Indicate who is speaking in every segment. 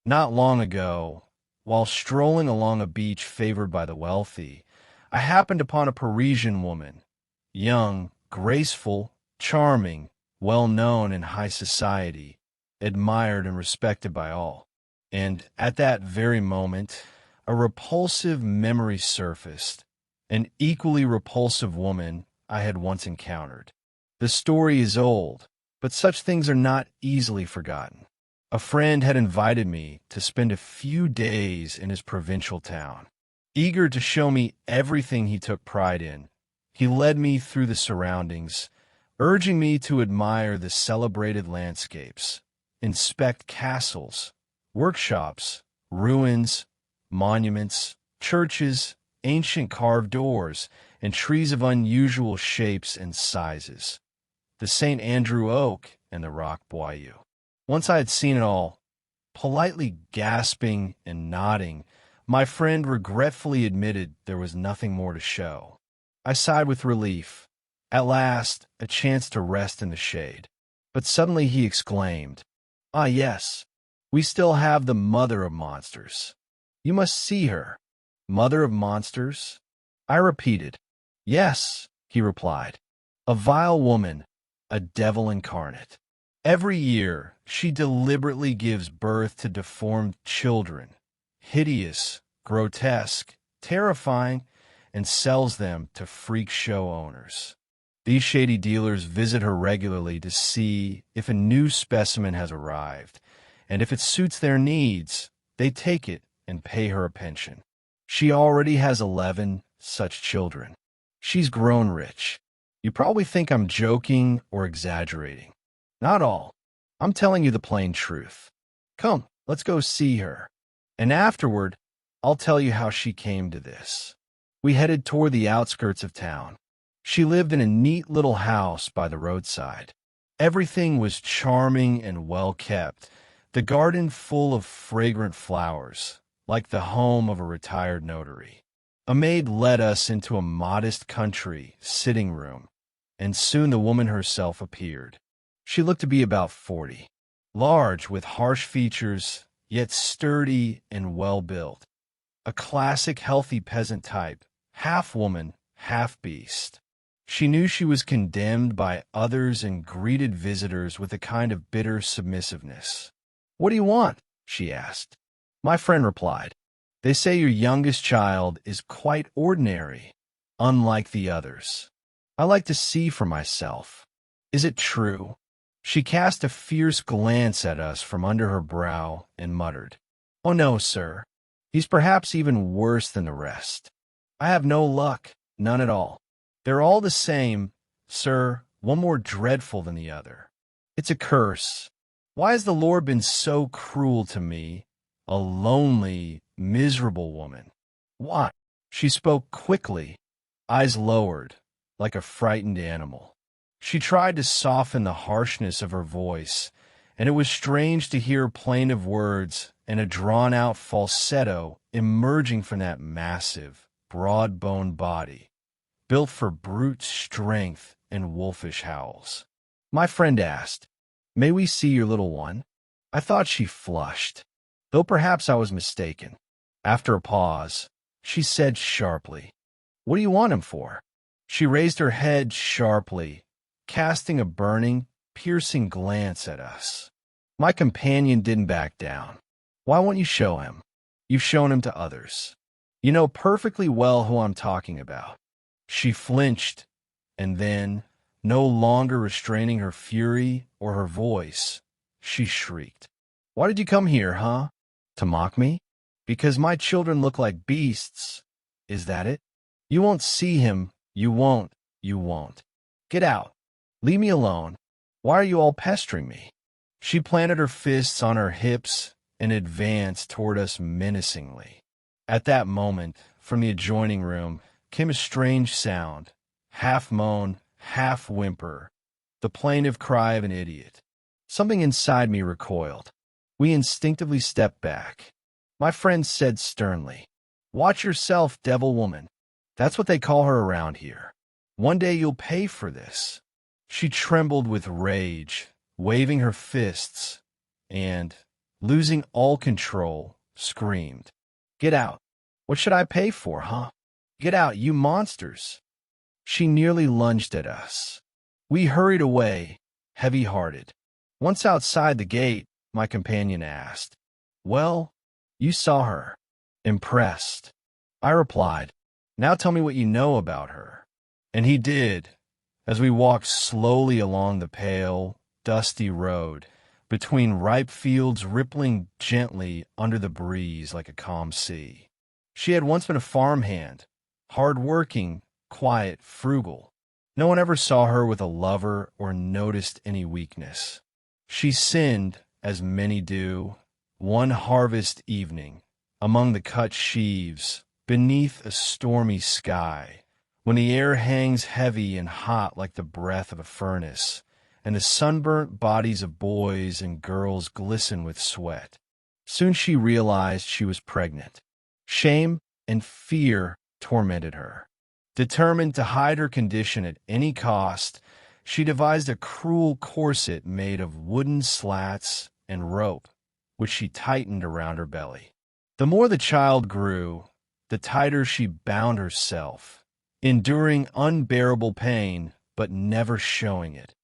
Speaker 1: Not long ago, while strolling along a beach favored by the wealthy, I happened upon a Parisian woman, young, graceful, charming, well known in high society, admired and respected by all. And at that very moment, a repulsive memory surfaced, an equally repulsive woman I had once encountered. The story is old, but such things are not easily forgotten. A friend had invited me to spend a few days in his provincial town. Eager to show me everything he took pride in, he led me through the surroundings, urging me to admire the celebrated landscapes, inspect castles, workshops, ruins, monuments, churches, ancient carved doors, and trees of unusual shapes and sizes. The St. Andrew oak and the rock boyau. Once I had seen it all, politely gasping and nodding, my friend regretfully admitted there was nothing more to show. I sighed with relief. At last, a chance to rest in the shade. But suddenly he exclaimed, "Ah, yes, we still have the mother of monsters. You must see her." "Mother of monsters?" I repeated. "Yes," he replied. "A vile woman, a devil incarnate. Every year, she deliberately gives birth to deformed children, hideous, grotesque, terrifying, and sells them to freak show owners. These shady dealers visit her regularly to see if a new specimen has arrived, and if it suits their needs, they take it and pay her a pension. She already has 11 such children. She's grown rich. You probably think I'm joking or exaggerating. Not all. I'm telling you the plain truth. Come, let's go see her. And afterward, I'll tell you how she came to this." We headed toward the outskirts of town. She lived in a neat little house by the roadside. Everything was charming and well kept, the garden full of fragrant flowers, like the home of a retired notary. A maid led us into a modest country sitting room, and soon the woman herself appeared. She looked to be about 40, large with harsh features, yet sturdy and well-built. A classic healthy peasant type, half woman, half beast. She knew she was condemned by others and greeted visitors with a kind of bitter submissiveness. "What do you want?" she asked. My friend replied, "They say your youngest child is quite ordinary, unlike the others. I like to see for myself. Is it true?" She cast a fierce glance at us from under her brow and muttered, "Oh no, sir. He's perhaps even worse than the rest. I have no luck, none at all. They're all the same, sir, one more dreadful than the other. It's a curse. Why has the Lord been so cruel to me, a lonely, miserable woman? Why?" She spoke quickly, eyes lowered, like a frightened animal. She tried to soften the harshness of her voice, and it was strange to hear plaintive words and a drawn-out falsetto emerging from that massive, broad-boned body, built for brute strength and wolfish howls. My friend asked, "May we see your little one?" I thought she flushed, though perhaps I was mistaken. After a pause, she said sharply, "What do you want him for?" She raised her head sharply, casting a burning, piercing glance at us. My companion didn't back down. "Why won't you show him? You've shown him to others. You know perfectly well who I'm talking about." She flinched, and then, no longer restraining her fury or her voice, she shrieked, "Why did you come here, huh? To mock me? Because my children look like beasts? Is that it? You won't see him. You won't. You won't. Get out. Leave me alone. Why are you all pestering me?" She planted her fists on her hips and advanced toward us menacingly. At that moment, from the adjoining room, came a strange sound, half moan, half whimper, the plaintive cry of an idiot. Something inside me recoiled. We instinctively stepped back. My friend said sternly, "Watch yourself, devil woman. That's what they call her around here. One day you'll pay for this." She trembled with rage, waving her fists, and, losing all control, screamed, "Get out! What should I pay for, huh? Get out, you monsters!" She nearly lunged at us. We hurried away, heavy-hearted. Once outside the gate, my companion asked, "Well, you saw her." Impressed. I replied, "Now tell me what you know about her." And he did, as we walked slowly along the pale, dusty road, between ripe fields rippling gently under the breeze like a calm sea. She had once been a farmhand, hard-working, quiet, frugal. No one ever saw her with a lover or noticed any weakness. She sinned, as many do, one harvest evening, among the cut sheaves, beneath a stormy sky, when the air hangs heavy and hot like the breath of a furnace, and the sunburnt bodies of boys and girls glisten with sweat. Soon she realized she was pregnant. Shame and fear tormented her. Determined to hide her condition at any cost, she devised a cruel corset made of wooden slats and rope, which she tightened around her belly. The more the child grew, the tighter she bound herself, enduring unbearable pain but never showing it,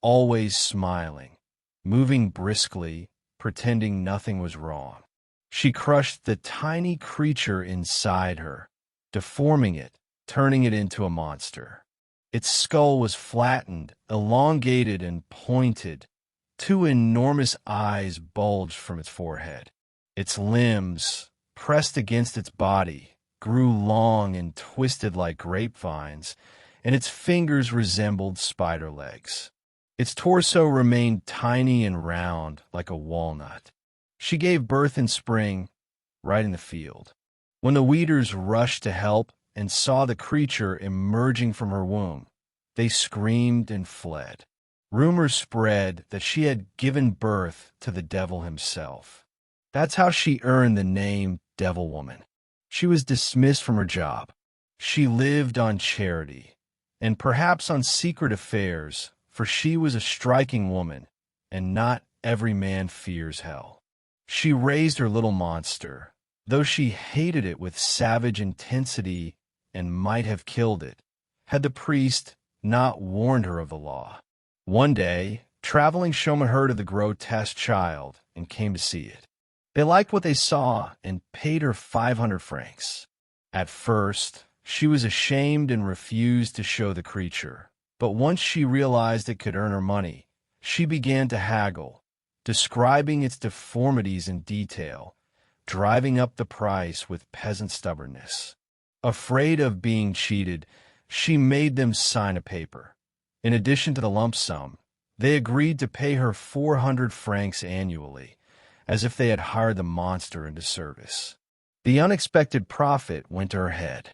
Speaker 1: always smiling, moving briskly, pretending nothing was wrong. She crushed the tiny creature inside her, deforming it, turning it into a monster. Its skull was flattened, elongated, and pointed. Two enormous eyes bulged from its forehead. Its limbs, pressed against its body, grew long and twisted like grapevines, and its fingers resembled spider legs. Its torso remained tiny and round like a walnut. She gave birth in spring, right in the field. When the weeders rushed to help and saw the creature emerging from her womb, they screamed and fled. Rumors spread that she had given birth to the devil himself. That's how she earned the name Devil Woman. She was dismissed from her job. She lived on charity, and perhaps on secret affairs, for she was a striking woman, and not every man fears hell. She raised her little monster, though she hated it with savage intensity and might have killed it, had the priest not warned her of the law. One day, traveling showmen heard of the grotesque child and came to see it. They liked what they saw and paid her 500 francs. At first, she was ashamed and refused to show the creature, but once she realized it could earn her money, she began to haggle, describing its deformities in detail, driving up the price with peasant stubbornness. Afraid of being cheated, she made them sign a paper. In addition to the lump sum, they agreed to pay her 400 francs annually, as if they had hired the monster into service. The unexpected profit went to her head.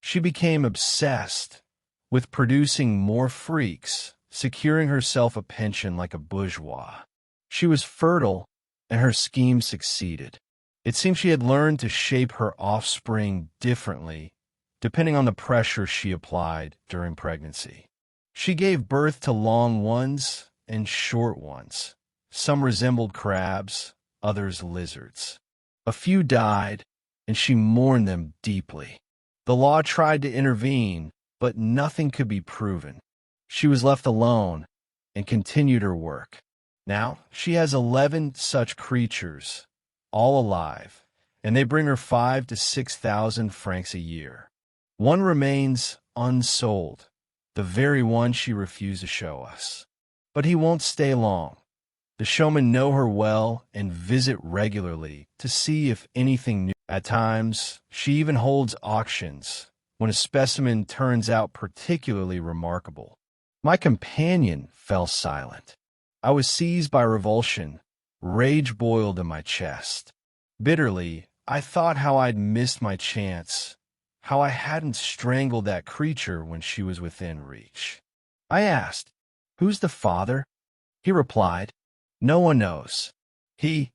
Speaker 1: She became obsessed with producing more freaks, securing herself a pension like a bourgeois. She was fertile, and her scheme succeeded. It seemed she had learned to shape her offspring differently, depending on the pressure she applied during pregnancy. She gave birth to long ones and short ones. Some resembled crabs, others lizards. A few died, and she mourned them deeply. The law tried to intervene, but nothing could be proven. She was left alone and continued her work. Now she has 11 such creatures, all alive, and they bring her 5,000 to 6,000 francs a year. One remains unsold, the very one she refused to show us. But he won't stay long. The showmen know her well and visit regularly to see if anything new. At times, she even holds auctions when a specimen turns out particularly remarkable. My companion fell silent. I was seized by revulsion. Rage boiled in my chest. Bitterly, I thought how I'd missed my chance, how I hadn't strangled that creature when she was within reach. I asked, "Who's the father?" He replied, "No one knows. He,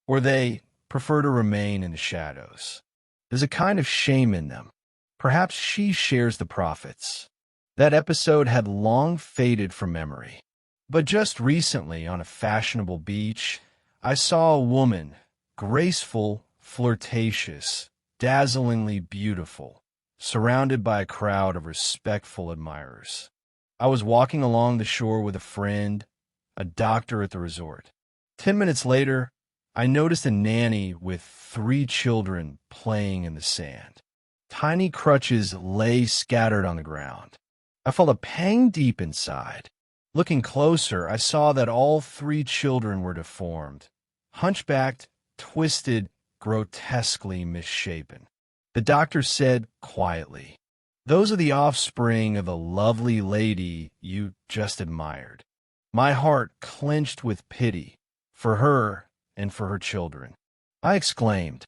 Speaker 1: or they, prefer to remain in the shadows. There's a kind of shame in them. Perhaps she shares the profits." That episode had long faded from memory. But just recently, on a fashionable beach, I saw a woman, graceful, flirtatious, dazzlingly beautiful, surrounded by a crowd of respectful admirers. I was walking along the shore with a friend, a doctor at the resort. 10 minutes later, I noticed a nanny with 3 children playing in the sand. Tiny crutches lay scattered on the ground. I felt a pang deep inside. Looking closer, I saw that all 3 children were deformed, hunchbacked, twisted, grotesquely misshapen. The doctor said quietly, "Those are the offspring of the lovely lady you just admired." My heart clenched with pity for her and for her children. I exclaimed,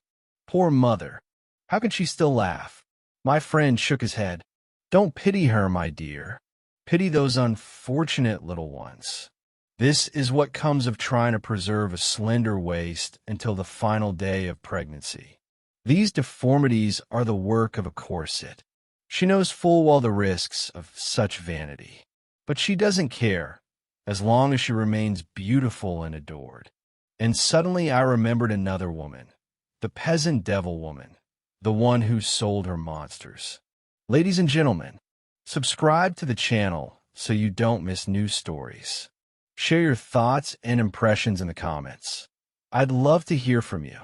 Speaker 1: "Poor mother! How can she still laugh?" My friend shook his head. "Don't pity her, my dear. Pity those unfortunate little ones. This is what comes of trying to preserve a slender waist until the final day of pregnancy. These deformities are the work of a corset." She knows full well the risks of such vanity, but she doesn't care, as long as she remains beautiful and adored. And suddenly I remembered another woman, the peasant devil woman, the one who sold her monsters. Ladies and gentlemen, subscribe to the channel so you don't miss new stories. Share your thoughts and impressions in the comments. I'd love to hear from you.